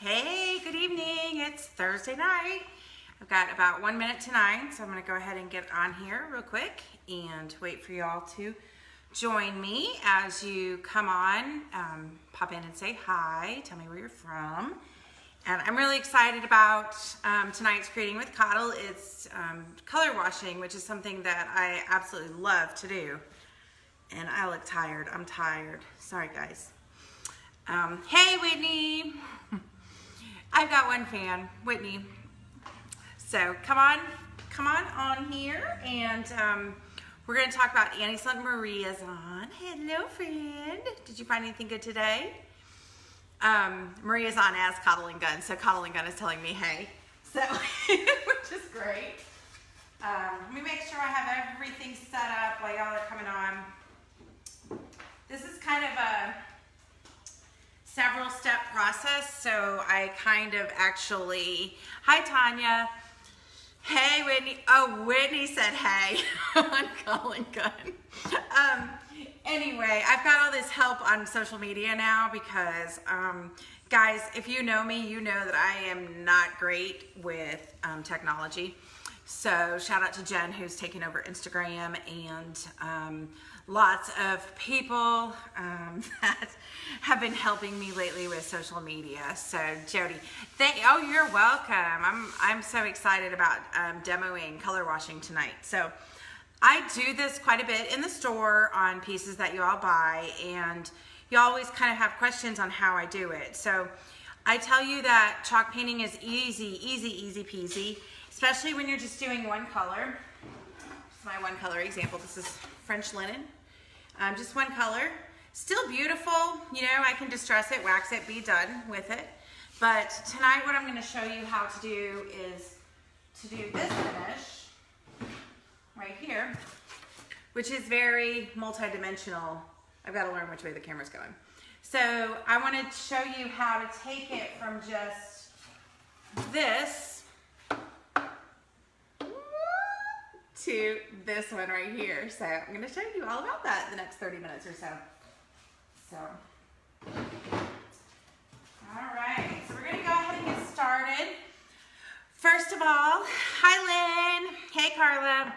Hey, good evening. It's Thursday night. I've got about 1 minute to 9, so I'm going to go ahead and get on here real quick and wait for y'all to join me. As you come on, pop in and say hi, tell me where you're from. And I'm really excited about tonight's Creating with Cottle. It's color washing, which is something that I absolutely love to do. And I look tired. I'm tired. Sorry, guys. Hey, Whitney. I've got one fan, Whitney. So come on here, and we're going to talk about Annie Sloan. Maria's on. Hello, friend. Did you find anything good today? Maria's on as Cottle and Gun, so Cottle and Gun is telling me hey, so which is great. Let me make sure I have everything set up while y'all are coming on. This is kind of a several step process, so I kind of actually, hi Tanya, hey Whitney, oh Whitney said hey on Cottle and Gun. Anyway, I've got all this help on social media now because, guys, if you know me, you know that I am not great with technology. So shout out to Jen, who's taken over Instagram, and lots of people that have been helping me lately with social media. So Jody, oh, you're welcome. I'm so excited about demoing color washing tonight. So I do this quite a bit in the store on pieces that you all buy, and you always kind of have questions on how I do it. So I tell you that chalk painting is easy peasy, especially when you're just doing one color. This is my one color example. This is French linen, just one color. Still beautiful, you know, I can distress it, wax it, be done with it. But tonight what I'm going to show you how to do is to do this finish right here, which is very multi-dimensional. I've got to learn which way the camera's going. So I want to show you how to take it from just this to this one right here. So I'm going to show you all about that in the next 30 minutes or so. All right, so we're going to go ahead and get started. First of all, hi Lynn, hey Carla.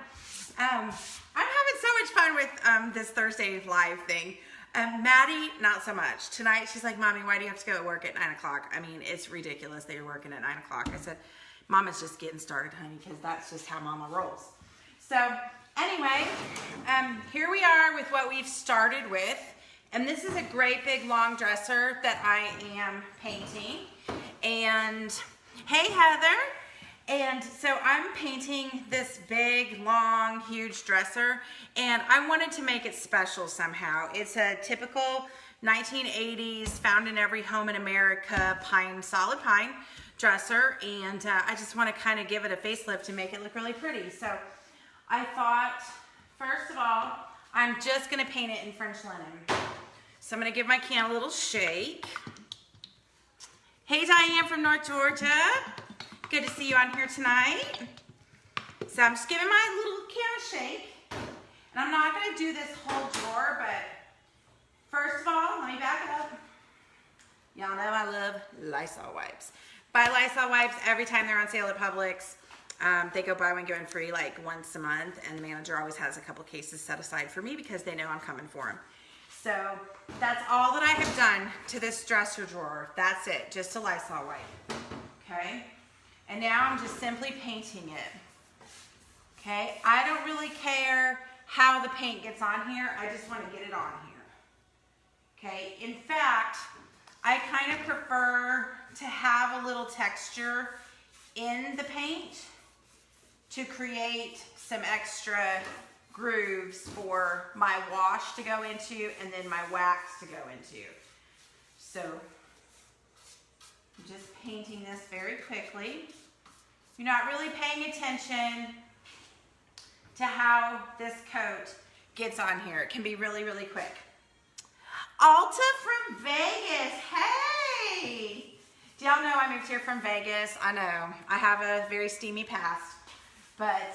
I'm having so much fun with this Thursday live thing. Maddie, not so much. Tonight, she's like, Mommy, why do you have to go to work at 9 o'clock? I mean, it's ridiculous that you're working at 9 o'clock. I said, Mama's just getting started, honey, because that's just how Mama rolls. So anyway, here we are with what we've started with. And this is a great big long dresser that I am painting. And hey, Heather. And so I'm painting this big, long, huge dresser, and I wanted to make it special somehow. It's a typical 1980s, found in every home in America, pine, solid pine dresser, and I just want to kind of give it a facelift and make it look really pretty. So I thought, first of all, I'm just going to paint it in French linen. So I'm going to give my can a little shake. Hey, Diane from North Georgia. Good to see you on here tonight. So I'm just giving my little can a shake. And I'm not going to do this whole drawer, but first of all, let me back up. Y'all know I love Lysol wipes. Buy Lysol wipes every time they're on sale at Publix. They go buy one, get one free like once a month, and the manager always has a couple cases set aside for me because they know I'm coming for them. So that's all that I have done to this dresser drawer. That's it, just a Lysol wipe. Okay? And now I'm just simply painting it. Okay? I don't really care how the paint gets on here. I just want to get it on here. Okay? In fact, I kind of prefer to have a little texture in the paint to create some extra grooves for my wash to go into and then my wax to go into. So I'm just painting this very quickly. You're not really paying attention to how this coat gets on here. It can be really, really quick. Alta from Vegas, hey! Do y'all know I moved here from Vegas? I know, I have a very steamy past, but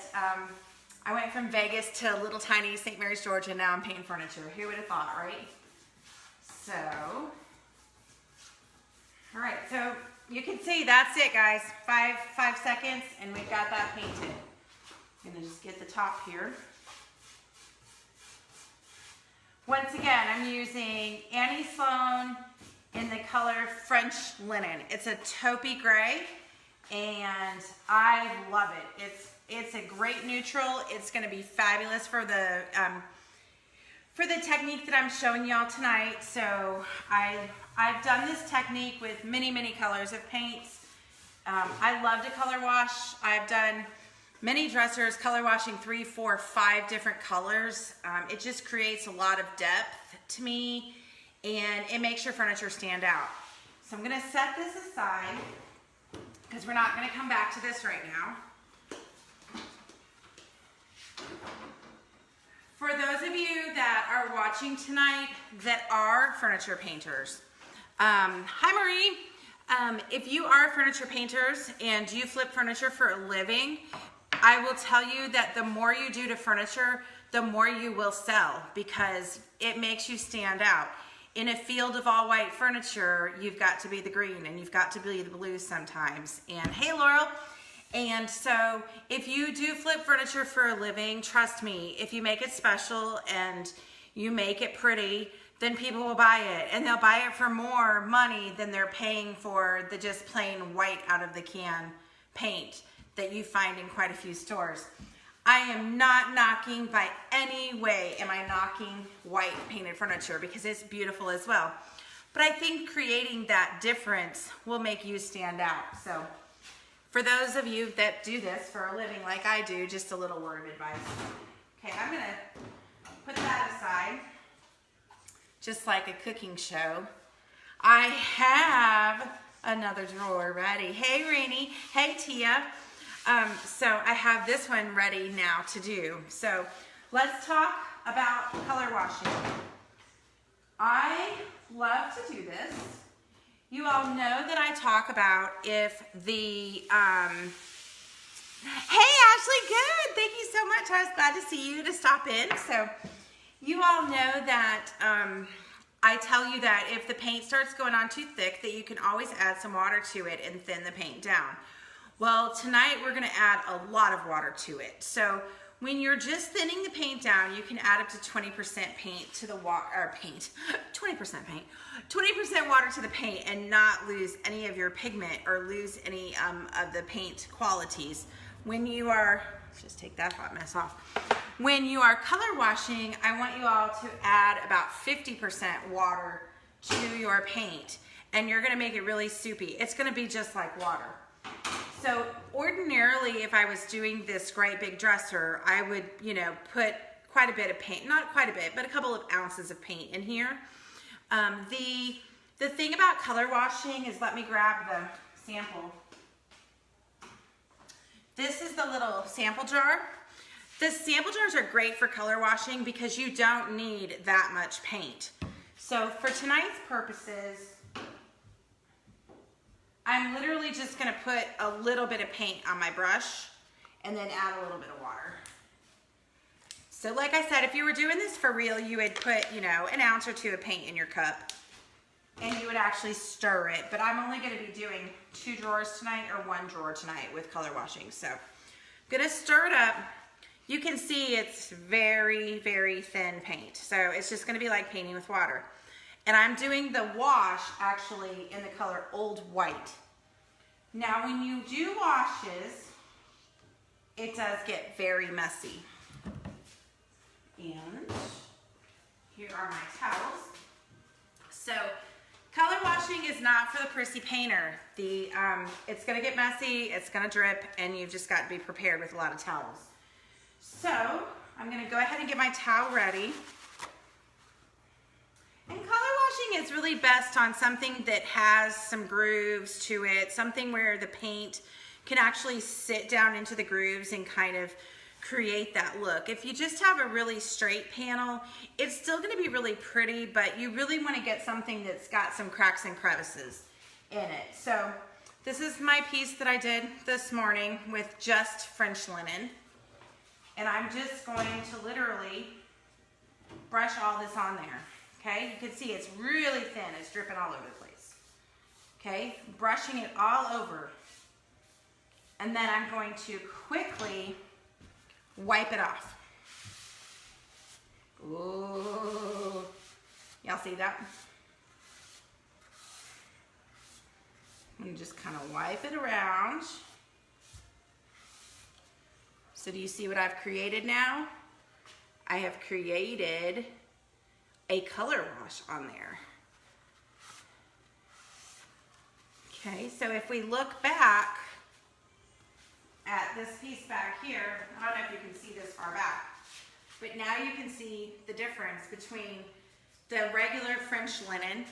I went from Vegas to little tiny St. Mary's, Georgia. Now I'm painting furniture. Who would have thought, right? So, all right, so you can see that's it, guys. 5 seconds and we've got that painted. I'm gonna just get the top here. Once again, I'm using Annie Sloan in the color French Linen. It's a taupey gray and I love it. It's a great neutral. It's gonna be fabulous for the technique that I'm showing y'all tonight. So I've done this technique with many colors of paints. I love to color wash. I've done many dressers color washing 3, 4, 5 different colors. It just creates a lot of depth to me and it makes your furniture stand out. So I'm gonna set this aside because we're not gonna come back to this right now. For those of you that are watching tonight that are furniture painters, hi Marie. If you are furniture painters and you flip furniture for a living, I will tell you that the more you do to furniture, the more you will sell because it makes you stand out. In a field of all white furniture, you've got to be the green and you've got to be the blue sometimes. And hey Laurel. And so if you do flip furniture for a living, trust me, if you make it special and you make it pretty, then people will buy it and they'll buy it for more money than they're paying for the just plain white out of the can paint that you find in quite a few stores. I am not knocking by any way, am I knocking white painted furniture because it's beautiful as well. But I think creating that difference will make you stand out. So for those of you that do this for a living like I do, just a little word of advice. Okay, I'm gonna put that aside, just like a cooking show. I have another drawer ready. Hey Rainey, hey Tia. So I have this one ready now to do. So let's talk about color washing. I love to do this. You all know that I talk about if the, hey Ashley, good, thank you so much. I was glad to see you to stop in. So you all know that I tell you that if the paint starts going on too thick, that you can always add some water to it and thin the paint down. Well, tonight we're gonna add a lot of water to it. So when you're just thinning the paint down, you can add up to 20% paint to the water, or paint, 20% paint, 20% water to the paint and not lose any of your pigment or lose any of the paint qualities. When you are, just take that hot mess off. When you are color washing, I want you all to add about 50% water to your paint and you're gonna make it really soupy. It's gonna be just like water. So ordinarily, if I was doing this great big dresser, I would, you know, put quite a bit of paint, not quite a bit, but a couple of ounces of paint in here. The thing about color washing is, let me grab the sample. This is the little sample jar. The sample jars are great for color washing because you don't need that much paint. So for tonight's purposes, I'm literally just gonna put a little bit of paint on my brush and then add a little bit of water. So like I said, if you were doing this for real, you would put, you know, an ounce or 2 of paint in your cup and you would actually stir it. But I'm only gonna be doing 2 drawers tonight or 1 drawer tonight with color washing. So I'm gonna stir it up. You can see it's very, very thin paint. So it's just gonna be like painting with water. And I'm doing the wash actually in the color Old White. Now when you do washes, it does get very messy. And here are my towels. So color washing is not for the prissy painter. It's gonna get messy, it's gonna drip, and you've just got to be prepared with a lot of towels. So I'm gonna go ahead and get my towel ready. And color washing is really best on something that has some grooves to it, something where the paint can actually sit down into the grooves and kind of create that look. If you just have a really straight panel, it's still gonna be really pretty, but you really wanna get something that's got some cracks and crevices in it. So this is my piece that I did this morning with just French linen. And I'm just going to literally brush all this on there. Okay, you can see it's really thin, it's dripping all over the place. Okay, brushing it all over. And then I'm going to quickly wipe it off. Ooh, y'all see that? And just kind of wipe it around. So do you see what I've created now? I have created a color wash on there. Okay, so if we look back at this piece back here, I don't know if you can see this far back, but now you can see the difference between the regular French linen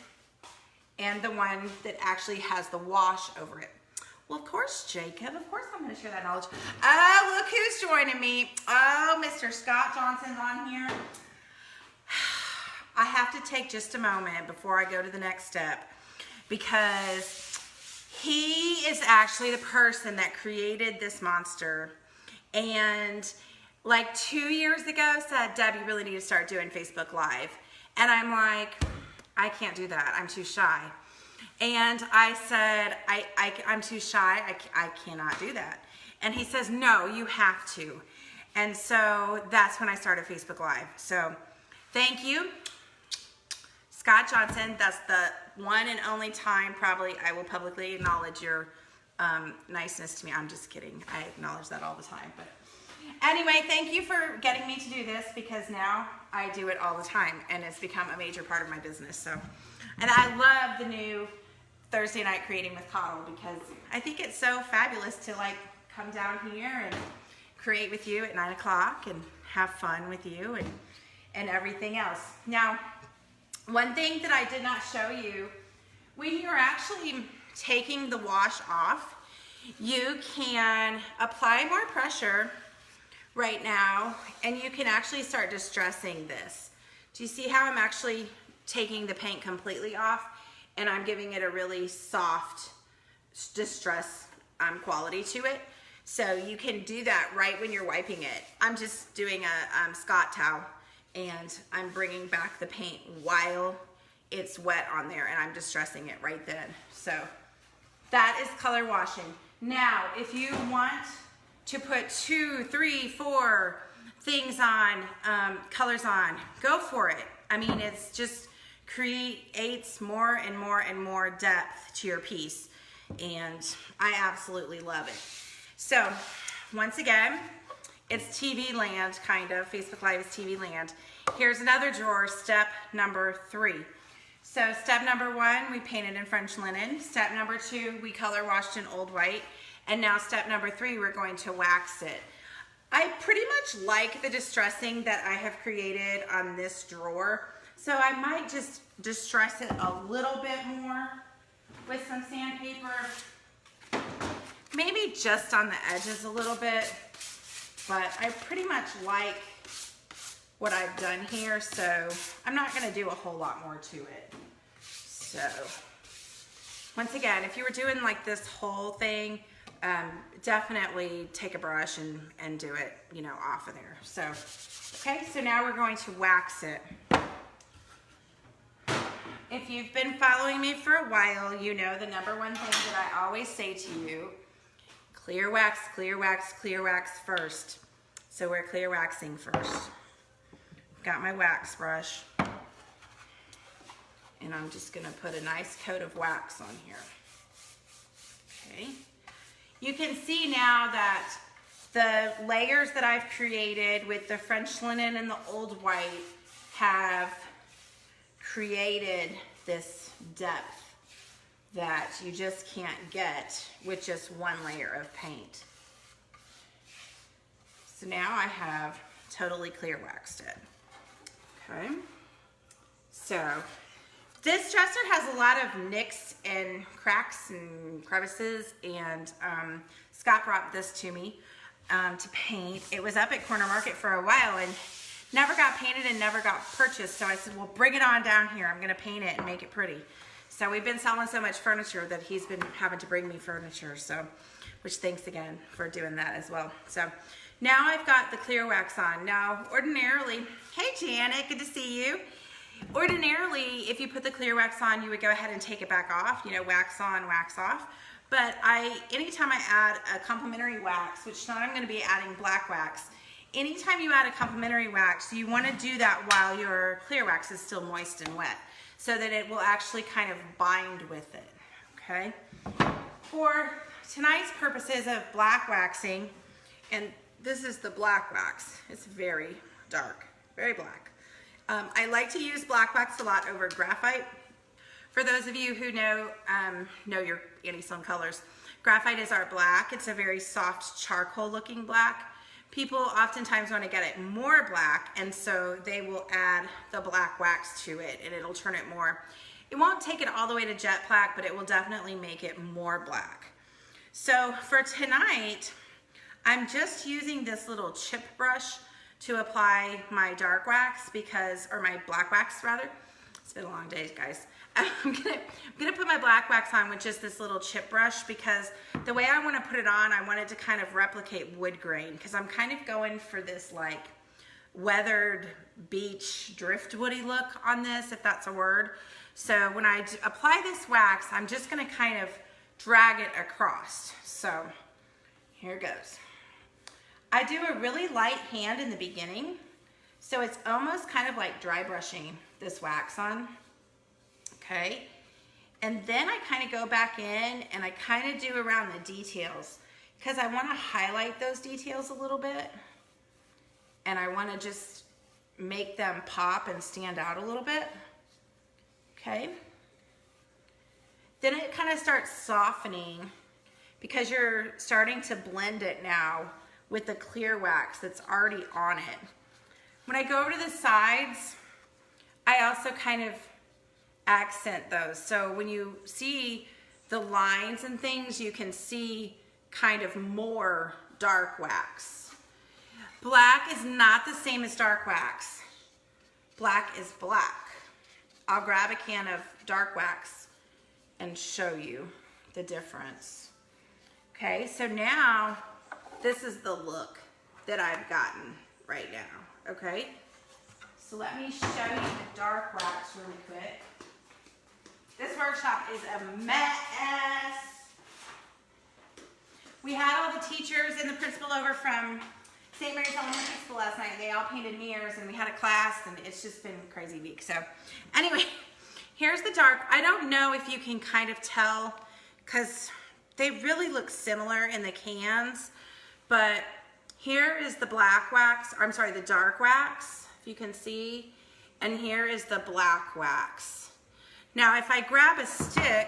and the one that actually has the wash over it. Well, of course, Jacob, of course I'm going to share that knowledge. Oh, look who's joining me. Oh, Mr. Scott Johnson's on here. I have to take just a moment before I go to the next step because he is actually the person that created this monster, and like 2 years ago said, Deb, you really need to start doing Facebook Live. And I'm like, I can't do that. I'm too shy. And I said, I'm too shy. I cannot do that. And he says, no, you have to. And so that's when I started Facebook Live. So thank you, Scott Johnson. That's the one and only time probably I will publicly acknowledge your niceness to me. I'm just kidding. I acknowledge that all the time. But anyway, thank you for getting me to do this because now I do it all the time and it's become a major part of my business. So, and I love the new Thursday night creating with Cottle because I think it's so fabulous to like come down here and create with you at 9 o'clock and have fun with you and everything else. Now, one thing that I did not show you, when you're actually taking the wash off, you can apply more pressure right now and you can actually start distressing this. Do you see how I'm actually taking the paint completely off and I'm giving it a really soft distress quality to it? So you can do that right when you're wiping it. I'm just doing a Scott towel and I'm bringing back the paint while it's wet on there and I'm distressing it right then. So that is color washing. Now, if you want to put 2, 3, 4 things on, colors on, go for it. I mean, it's just creates more and more and more depth to your piece. And I absolutely love it. So once again, it's TV land, kind of. Facebook Live is TV land. Here's another drawer, step number 3. So step number 1, we painted in French linen. Step number 2, we color washed in old white. And now step number 3, we're going to wax it. I pretty much like the distressing that I have created on this drawer. So I might just distress it a little bit more with some sandpaper. Maybe just on the edges a little bit. But I pretty much like what I've done here, so I'm not going to do a whole lot more to it. So once again, if you were doing like this whole thing, definitely take a brush and do it, you know, off of there. So, okay, so now we're going to wax it. If you've been following me for a while, you know the number one thing that I always say to you, clear wax, clear wax, clear wax first. So we're clear waxing first. Got my wax brush. And I'm just gonna put a nice coat of wax on here. Okay. You can see now that the layers that I've created with the French linen and the old white have created this depth that you just can't get with just one layer of paint. So now I have totally clear waxed it. Okay. So this dresser has a lot of nicks and cracks and crevices, and Scott brought this to me to paint. It was up at Corner Market for a while and never got painted and never got purchased. So I said, well, bring it on down here. I'm gonna paint it and make it pretty. So we've been selling so much furniture that he's been having to bring me furniture. So, which thanks again for doing that as well. So now I've got the clear wax on. Now, ordinarily, hey Janet, good to see you. Ordinarily, if you put the clear wax on, you would go ahead and take it back off, you know, wax on, wax off. But anytime I add a complementary wax, which now I'm going to be adding black wax, anytime you add a complementary wax, you want to do that while your clear wax is still moist and wet, so that it will actually kind of bind with it, okay? For tonight's purposes of black waxing, and this is the black wax, it's very dark, very black. I like to use black wax a lot over graphite. For those of you who know your Annie Sloan colors, graphite is our black. It's a very soft charcoal looking black. People oftentimes want to get it more black, and so they will add the black wax to it, and it'll turn it more. It won't take it all the way to jet black, but it will definitely make it more black. So for tonight, I'm just using this little chip brush to apply my dark wax or my black wax rather. It's been a long day, guys. I'm gonna put my black wax on with just this little chip brush, because the way I want to put it on, I want it to kind of replicate wood grain, because I'm kind of going for this like weathered beach driftwoody look on this, if that's a word. So when I apply this wax, I'm just gonna kind of drag it across. So here goes. I do a really light hand in the beginning, so it's almost kind of like dry brushing this wax on, okay? And then I kind of go back in and I kind of do around the details, because I want to highlight those details a little bit, and I want to just make them pop and stand out a little bit, okay? Then it kind of starts softening, because you're starting to blend it now with the clear wax that's already on it. When I go over to the sides, I also kind of accent those. So when you see the lines and things, you can see kind of more dark wax. Black is not the same as dark wax. Black is black. I'll grab a can of dark wax and show you the difference. Okay, so now this is the look that I've gotten right now, okay? So let me show you the dark wax really quick. This workshop is a mess. We had all the teachers and the principal over from St. Mary's Elementary School last night. They all painted mirrors, and we had a class, and it's just been a crazy week. So anyway, here's the dark. I don't know if you can kind of tell, because they really look similar in the cans. But here is the black wax, or I'm sorry, the dark wax, if you can see, and here is the black wax. Now, if I grab a stick,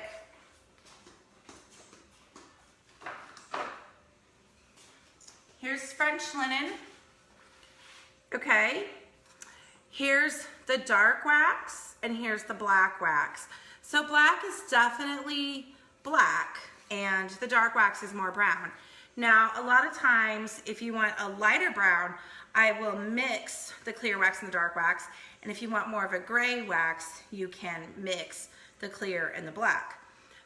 here's French linen, okay? Here's the dark wax, and here's the black wax. So black is definitely black, and the dark wax is more brown. Now, a lot of times, if you want a lighter brown, I will mix the clear wax and the dark wax. And if you want more of a gray wax, you can mix the clear and the black.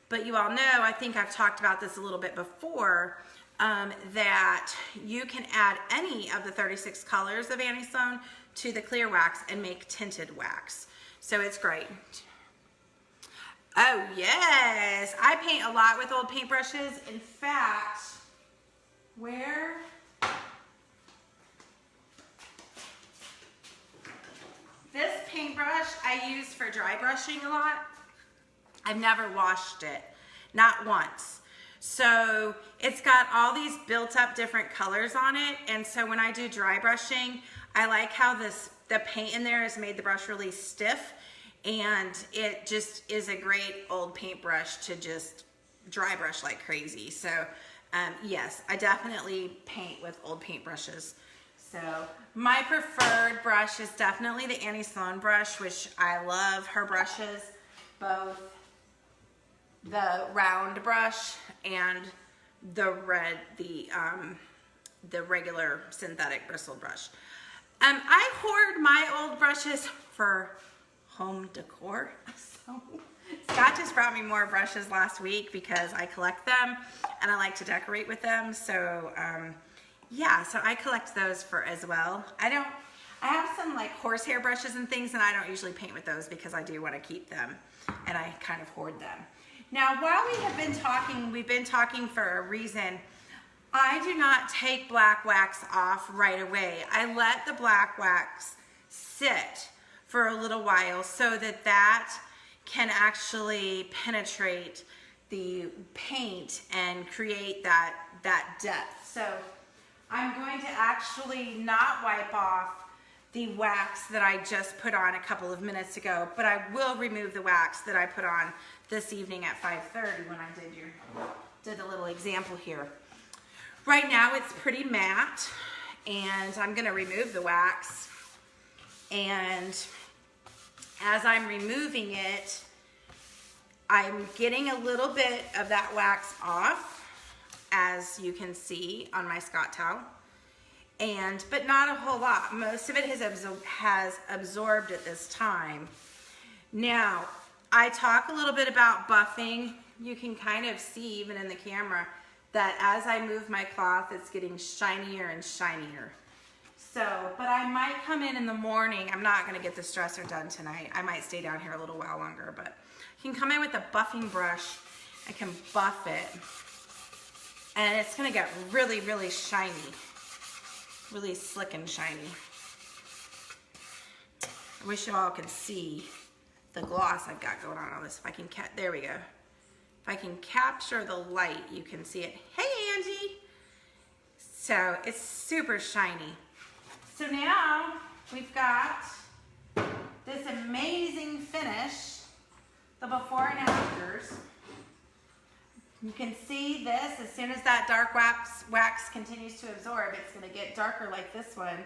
But you all know, I think I've talked about this a little bit before, that you can add any of the 36 colors of Annie Sloan to the clear wax and make tinted wax. So it's great. Oh yes, I paint a lot with old paintbrushes. In fact, this paintbrush I use for dry brushing a lot. I've never washed it, not once. So it's got all these built up different colors on it, and so when I do dry brushing, I like how the paint in there has made the brush really stiff, and it just is a great old paintbrush to just dry brush like crazy. So yes, I definitely paint with old paintbrushes. So my preferred brush is definitely the Annie Sloan brush, which I love her brushes, both the round brush and the regular synthetic bristle brush. I hoard my old brushes for home decor. So Scott just brought me more brushes last week because I collect them and I like to decorate with them. So yeah, so I collect those as well. I I have some like horsehair brushes and things, and I don't usually paint with those because I do want to keep them, and I kind of hoard them. Now, while we have been talking, we've been talking for a reason. I do not take black wax off right away. I let the black wax sit for a little while so that that can actually penetrate the paint and create that depth. So I'm going to actually not wipe off the wax that I just put on a couple of minutes ago, but I will remove the wax that I put on this evening at 5:30 when I did a little example here. Right now it's pretty matte, and I'm gonna remove the wax, and as I'm removing it, I'm getting a little bit of that wax off, as you can see on my Scott towel, but not a whole lot. Most of it has absorbed at this time. Now, I talk a little bit about buffing. You can kind of see even in the camera that as I move my cloth, it's getting shinier and shinier. So, but I might come in the morning. I'm not gonna get this dresser done tonight. I might stay down here a little while longer, but I can come in with a buffing brush. I can buff it, and it's gonna get really, really shiny, really slick and shiny. I wish you all could see the gloss I've got going on this. If I can there we go. If I can capture the light, you can see it. Hey, Angie. So it's super shiny. So now we've got this amazing finish, the before and afters. You can see this as soon as that dark wax continues to absorb, it's gonna get darker like this one.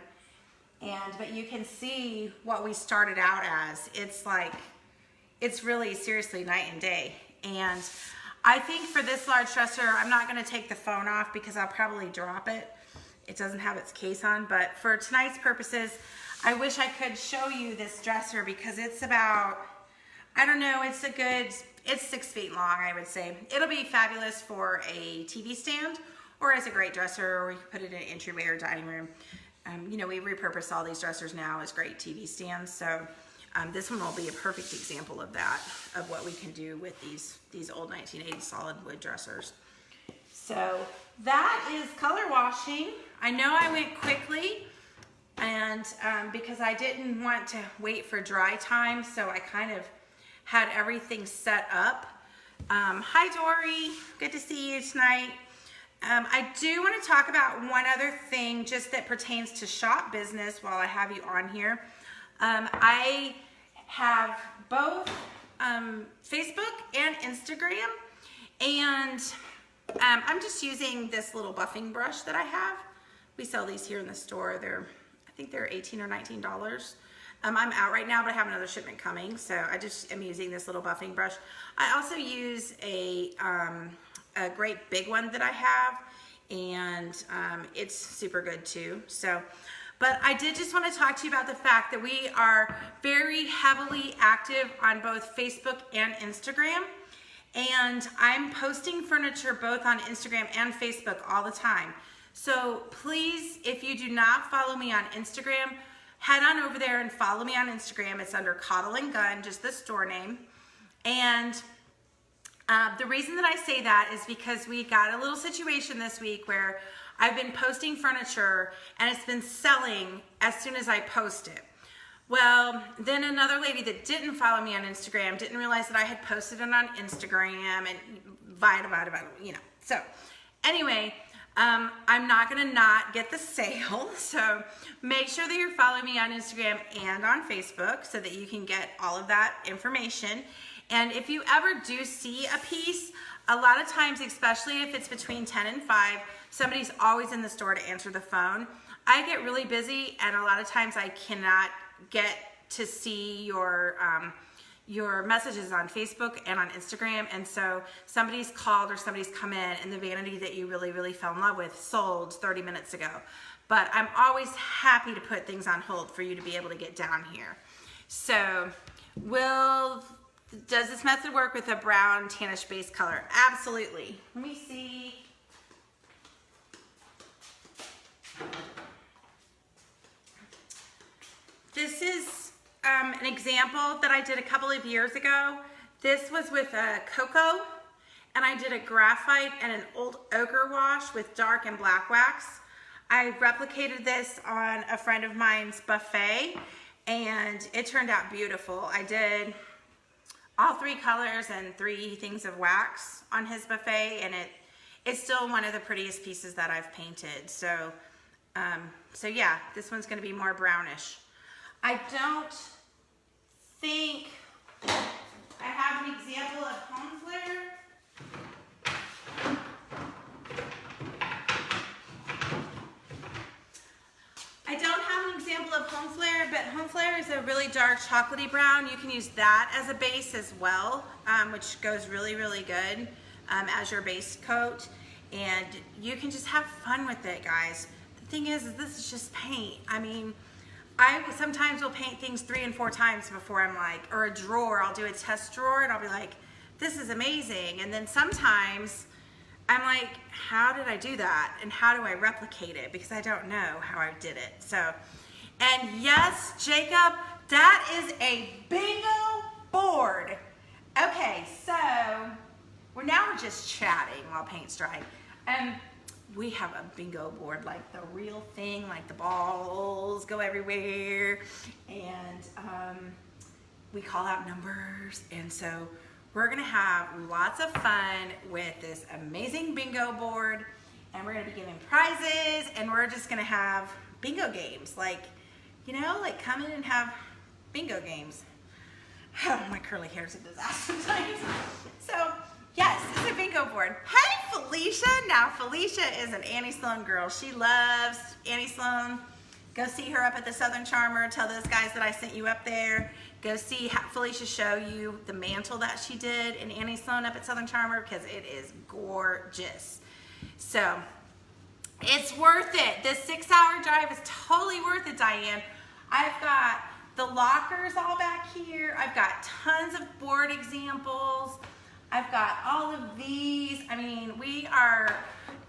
But you can see what we started out as. It's really seriously night and day. And I think for this large dresser, I'm not gonna take the phone off because I'll probably drop it. It doesn't have its case on, but for tonight's purposes, I wish I could show you this dresser because it's about, I don't know, it's 6 feet long, I would say. It'll be fabulous for a TV stand or as a great dresser, or you can put it in an entryway or dining room. You know, we repurpose all these dressers now as great TV stands, so this one will be a perfect example of that, of what we can do with these old 1980s solid wood dressers. So that is color washing. I know I went quickly, and because I didn't want to wait for dry time, so I kind of had everything set up. Hi Dory, good to see you tonight. I do want to talk about one other thing just that pertains to shop business while I have you on here. I have both Facebook and Instagram, and I'm just using this little buffing brush that I have. We sell these here in the store. I think they're $18 or $19. I'm out right now, but I have another shipment coming, so I just am using this little buffing brush. I also use a great big one that I have, and it's super good too. But I did just want to talk to you about the fact that we are very heavily active on both Facebook and Instagram, and I'm posting furniture both on Instagram and Facebook all the time. So please, if you do not follow me on Instagram, head on over there and follow me on Instagram. It's under Cottle and Gun, just the store name. And the reason that I say that is because we got a little situation this week where I've been posting furniture and it's been selling as soon as I post it. Well, then another lady that didn't follow me on Instagram didn't realize that I had posted it on Instagram and you know. So anyway, I'm not gonna not get the sale. So make sure that you're following me on Instagram and on Facebook so that you can get all of that information. And if you ever do see a piece, a lot of times, especially if it's between 10 and 5, somebody's always in the store to answer the phone. I get really busy, and a lot of times I cannot get to see your messages on Facebook and on Instagram, and so somebody's called or somebody's come in, and the vanity that you really, really fell in love with sold 30 minutes ago. But I'm always happy to put things on hold for you to be able to get down here. So does this method work with a brown tannish base color? Absolutely. Let me see. This is an example that I did a couple of years ago. This was with a cocoa, and I did a graphite and an old ochre wash with dark and black wax. I replicated this on a friend of mine's buffet, and it turned out beautiful. I did all 3 colors and 3 things of wax on his buffet, and it's still one of the prettiest pieces that I've painted. So yeah, this one's gonna be more brownish. I don't think I have an example of home flare. I don't have an example of home flare, but home flare is a really dark chocolatey brown. You can use that as a base as well, which goes really, really good as your base coat. And you can just have fun with it, guys. The thing is this is just paint. I mean, I sometimes will paint things 3 and 4 times before I'm like, or a drawer, I'll do a test drawer and I'll be like, this is amazing. And then sometimes I'm like, how did I do that? And how do I replicate it? Because I don't know how I did it. So, and yes, Jacob, that is a bingo board. Okay, so we're just chatting while paint's drying. We have a bingo board, like the real thing, like the balls go everywhere, and we call out numbers. And so we're gonna have lots of fun with this amazing bingo board, and we're gonna be giving prizes, and we're just gonna have bingo games, like, you know, like come in and have bingo games. Oh, my curly hair is a disaster sometimes. So yes, it's a bingo board. Hey, Felicia. Now, Felicia is an Annie Sloan girl. She loves Annie Sloan. Go see her up at the Southern Charmer. Tell those guys that I sent you up there. Go see Felicia show you the mantle that she did in Annie Sloan up at Southern Charmer, because it is gorgeous. So it's worth it. This 6-hour drive is totally worth it, Diane. I've got the lockers all back here. I've got tons of board examples. I've got all of these. I mean, we are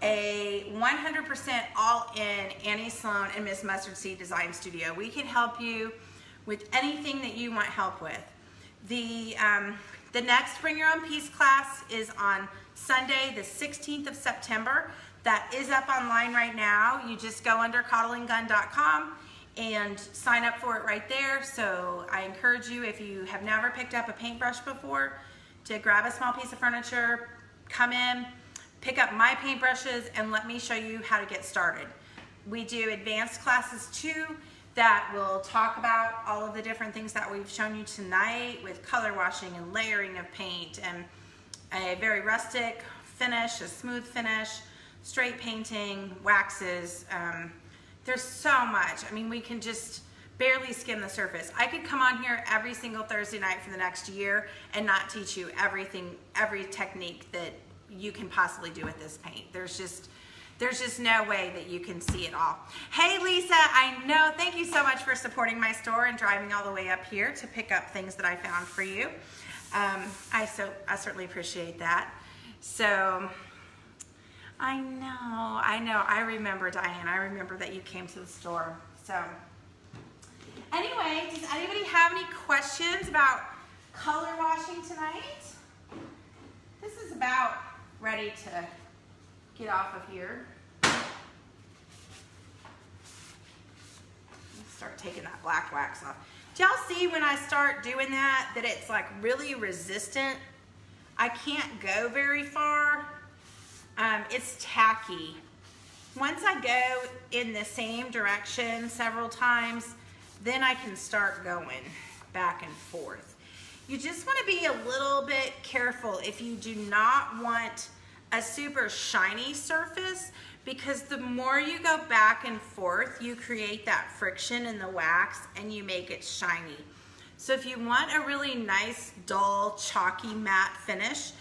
a 100% all-in Annie Sloan and Miss Mustard Seed Design Studio. We can help you with anything that you want help with. The next Bring Your Own Piece class is on Sunday, the 16th of September. That is up online right now. You just go under cottleandgun.com and sign up for it right there. So I encourage you, if you have never picked up a paintbrush before, to grab a small piece of furniture, come in, pick up my paintbrushes, and let me show you how to get started. We do advanced classes too that will talk about all of the different things that we've shown you tonight, with color washing and layering of paint, and a very rustic finish, a smooth finish, straight painting, waxes. There's so much. I mean, we can just barely skim the surface. I could come on here every single Thursday night for the next year and not teach you everything, every technique that you can possibly do with this paint. There's just no way that you can see it all. Hey Lisa, I know, thank you so much for supporting my store and driving all the way up here to pick up things that I found for you. I certainly appreciate that. So I know, I remember, Diane, I remember that you came to the store. So anyway, does anybody have any questions about color washing tonight? This is about ready to get off of here. Start taking that black wax off. Do y'all see when I start doing that it's like really resistant? I can't go very far. It's tacky. Once I go in the same direction several times, then I can start going back and forth. You just want to be a little bit careful if you do not want a super shiny surface, because the more you go back and forth, you create that friction in the wax and you make it shiny. So if you want a really nice, dull, chalky, matte finish,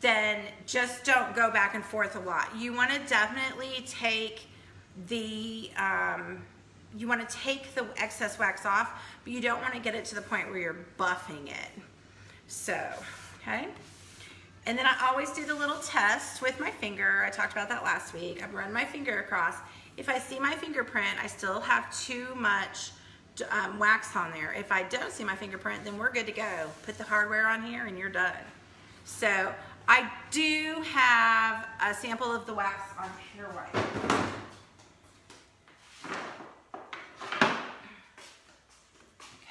then just don't go back and forth a lot. You want to definitely take the excess wax off, but you don't want to get it to the point where you're buffing it. So, okay. And then I always do the little test with my finger. I talked about that last week. I run my finger across. If I see my fingerprint, I still have too much wax on there. If I don't see my fingerprint, then we're good to go. Put the hardware on here and you're done. So I do have a sample of the wax on pure white.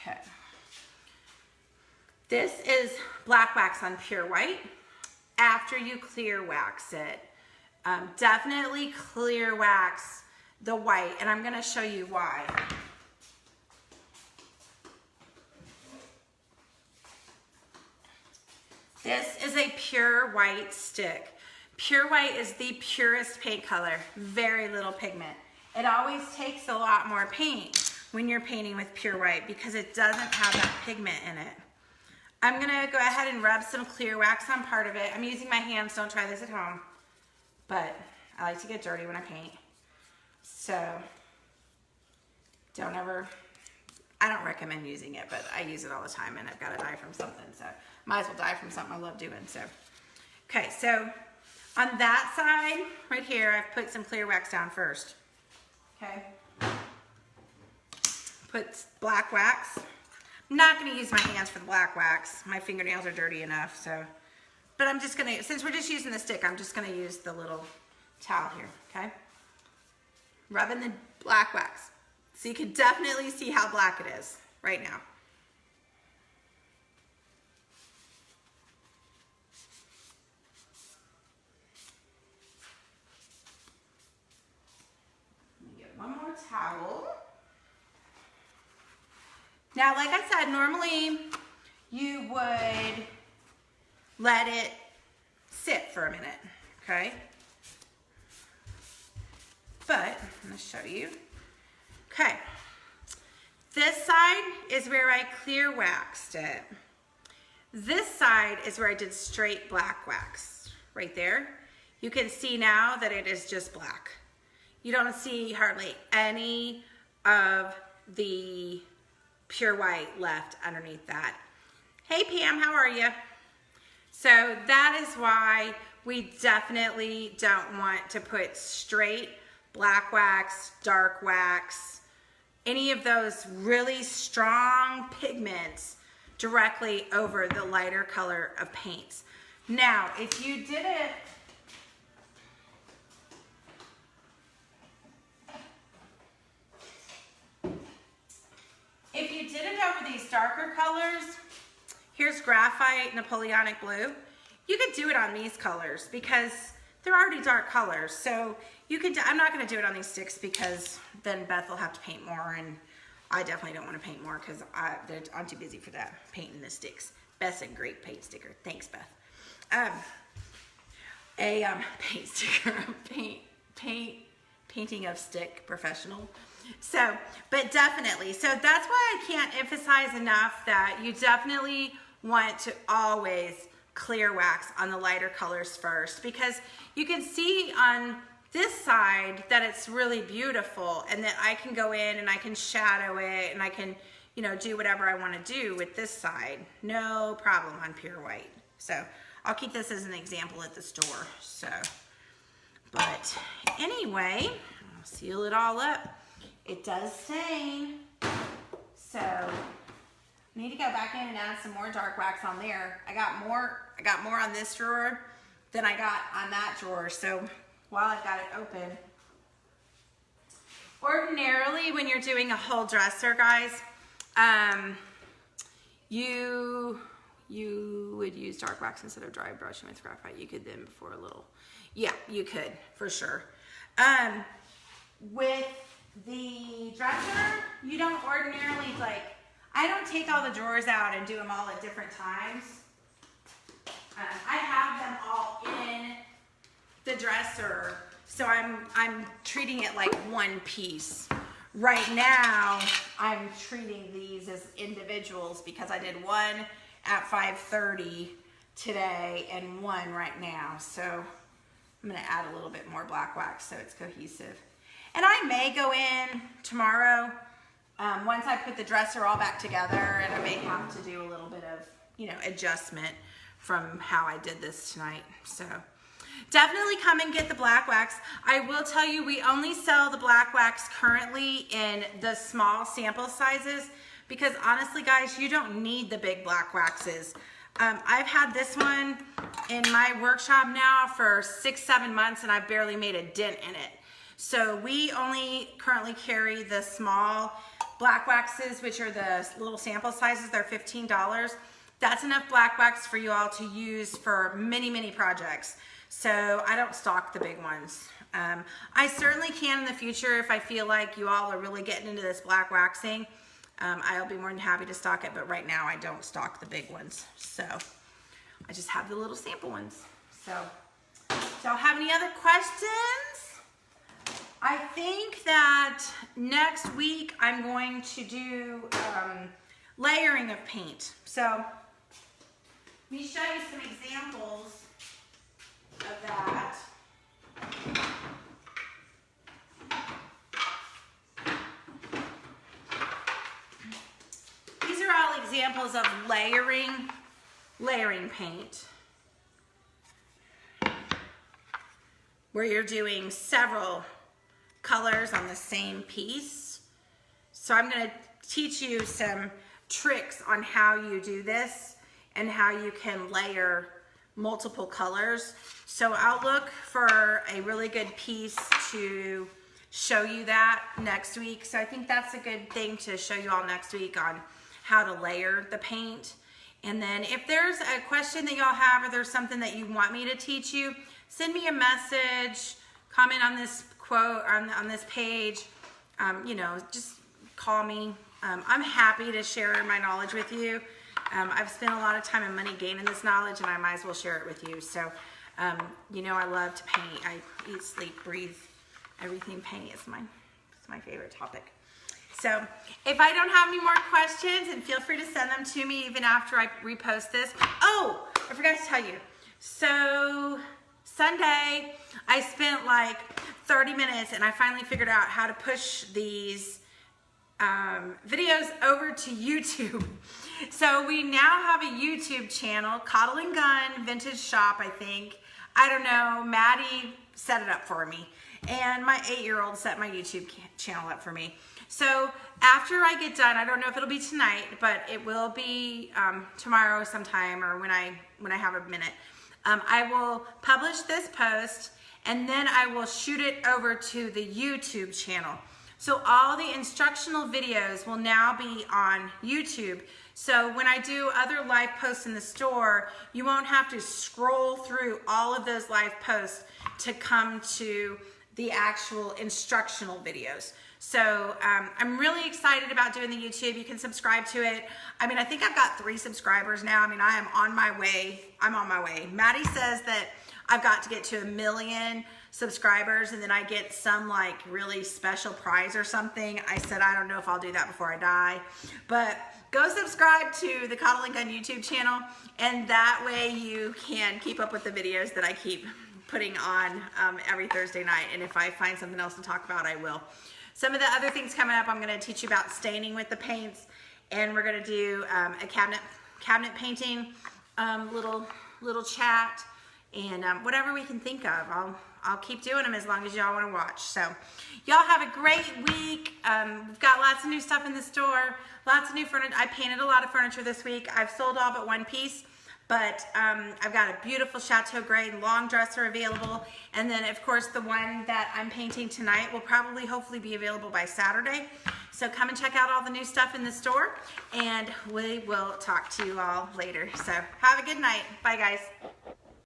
Okay. This is black wax on pure white. After you clear wax it, definitely clear wax the white, and I'm going to show you why. This is a pure white stick. Pure white is the purest paint color, very little pigment. It always takes a lot more paint when you're painting with pure white because it doesn't have that pigment in it. I'm gonna go ahead and rub some clear wax on part of it. I'm using my hands, don't try this at home. But I like to get dirty when I paint. So, I don't recommend using it, but I use it all the time and I've gotta die from something, so might as well die from something I love doing, so. Okay, so on that side, right here, I've put some clear wax down first, okay? Put black wax. I'm not gonna use my hands for the black wax. My fingernails are dirty enough, so. But I'm just gonna, since we're just using the stick, I'm just gonna use the little towel here, okay? Rubbing the black wax. So you can definitely see how black it is right now. Let me get one more towel. Now, like I said, normally you would let it sit for a minute, okay? But I'm gonna show you. Okay, this side is where I clear waxed it. This side is where I did straight black wax, right there. You can see now that it is just black. You don't see hardly any of the pure white left underneath that. Hey Pam, how are you? So that is why we definitely don't want to put straight black wax, dark wax, any of those really strong pigments directly over the lighter color of paints. Now, if you did it, over these darker colors, here's graphite, Napoleonic blue. You could do it on these colors because they're already dark colors. So you can, I'm not gonna do it on these sticks because then Beth will have to paint more and I definitely don't wanna paint more because I'm too busy for that, painting the sticks. Beth's a great paint sticker. Thanks, Beth. Paint sticker, painting of stick professional. So, but definitely, so that's why I can't emphasize enough that you definitely want to always clear wax on the lighter colors first, because you can see on this side that it's really beautiful and that I can go in and I can shadow it and I can, you know, do whatever I want to do with this side. No problem on pure white. So I'll keep this as an example at the store. So, but anyway, I'll seal it all up. It does stain, so I need to go back in and add some more dark wax on there. I got more on this drawer than I got on that drawer. So while I've got it open, ordinarily when you're doing a whole dresser, guys, you would use dark wax instead of dry brushing with graphite. You could then before a little, yeah, you could for sure. With the dresser, you don't ordinarily, like, I don't take all the drawers out and do them all at different times. I have them all in the dresser, so I'm treating it like one piece. Right now, I'm treating these as individuals because I did one at 5:30 today and one right now. So I'm gonna add a little bit more black wax so it's cohesive. And I may go in tomorrow, once I put the dresser all back together, and I may have to do a little bit of, you know, adjustment from how I did this tonight. So, definitely come and get the black wax. I will tell you, we only sell the black wax currently in the small sample sizes because honestly, guys, you don't need the big black waxes. I've had this one in my workshop now for 6-7 months and I've barely made a dent in it. So we only currently carry the small black waxes, which are the little sample sizes. They're $15. That's enough black wax for you all to use for many, many projects. So I don't stock the big ones. I certainly can in the future if I feel like you all are really getting into this black waxing. I'll be more than happy to stock it, but right now I don't stock the big ones. So I just have the little sample ones. So do y'all have any other questions? I think that next week I'm going to do layering of paint. So let me show you some examples of that. These are all examples of layering paint, where you're doing several colors on the same piece. So I'm going to teach you some tricks on how you do this and how you can layer multiple colors. So I'll look for a really good piece to show you that next week. So I think that's a good thing to show you all next week on how to layer the paint. And then if there's a question that y'all have or there's something that you want me to teach you, send me a message, comment on this quote on this page, you know, just call me. I'm happy to share my knowledge with you. I've spent a lot of time and money gaining this knowledge and I might as well share it with you. So, you know, I love to paint. I eat, sleep, breathe, everything paint is my favorite topic. So if I don't have any more questions, and feel free to send them to me even after I repost this. Oh, I forgot to tell you. So Sunday, I spent like 30 minutes and I finally figured out how to push these videos over to YouTube. So we now have a YouTube channel, Cottle and Gun Vintage Shop, I think. I don't know, Maddie set it up for me. And my 8-year-old set my YouTube channel up for me. So after I get done, I don't know if it'll be tonight, but it will be tomorrow sometime or when I have a minute. I will publish this post and then I will shoot it over to the YouTube channel. So all the instructional videos will now be on YouTube. So when I do other live posts in the store, you won't have to scroll through all of those live posts to come to the actual instructional videos. So I'm really excited about doing the YouTube. You can subscribe to it. I mean, I think I've got 3 subscribers now. I mean, I am on my way. I'm on my way. Maddie says that I've got to get to 1 million subscribers and then I get some like really special prize or something. I said, I don't know if I'll do that before I die, but go subscribe to the Cottle and Gun YouTube channel and that way you can keep up with the videos that I keep putting on every Thursday night. And if I find something else to talk about, I will. Some of the other things coming up, I'm going to teach you about staining with the paints, and we're going to do a cabinet painting, little chat, and whatever we can think of. I'll keep doing them as long as y'all want to watch. So y'all have a great week. We've got lots of new stuff in the store, lots of new furniture. I painted a lot of furniture this week. I've sold all but one piece. But I've got a beautiful Chateau Grey long dresser available. And then, of course, the one that I'm painting tonight will probably, hopefully, be available by Saturday. So come and check out all the new stuff in the store. And we will talk to you all later. So have a good night. Bye, guys.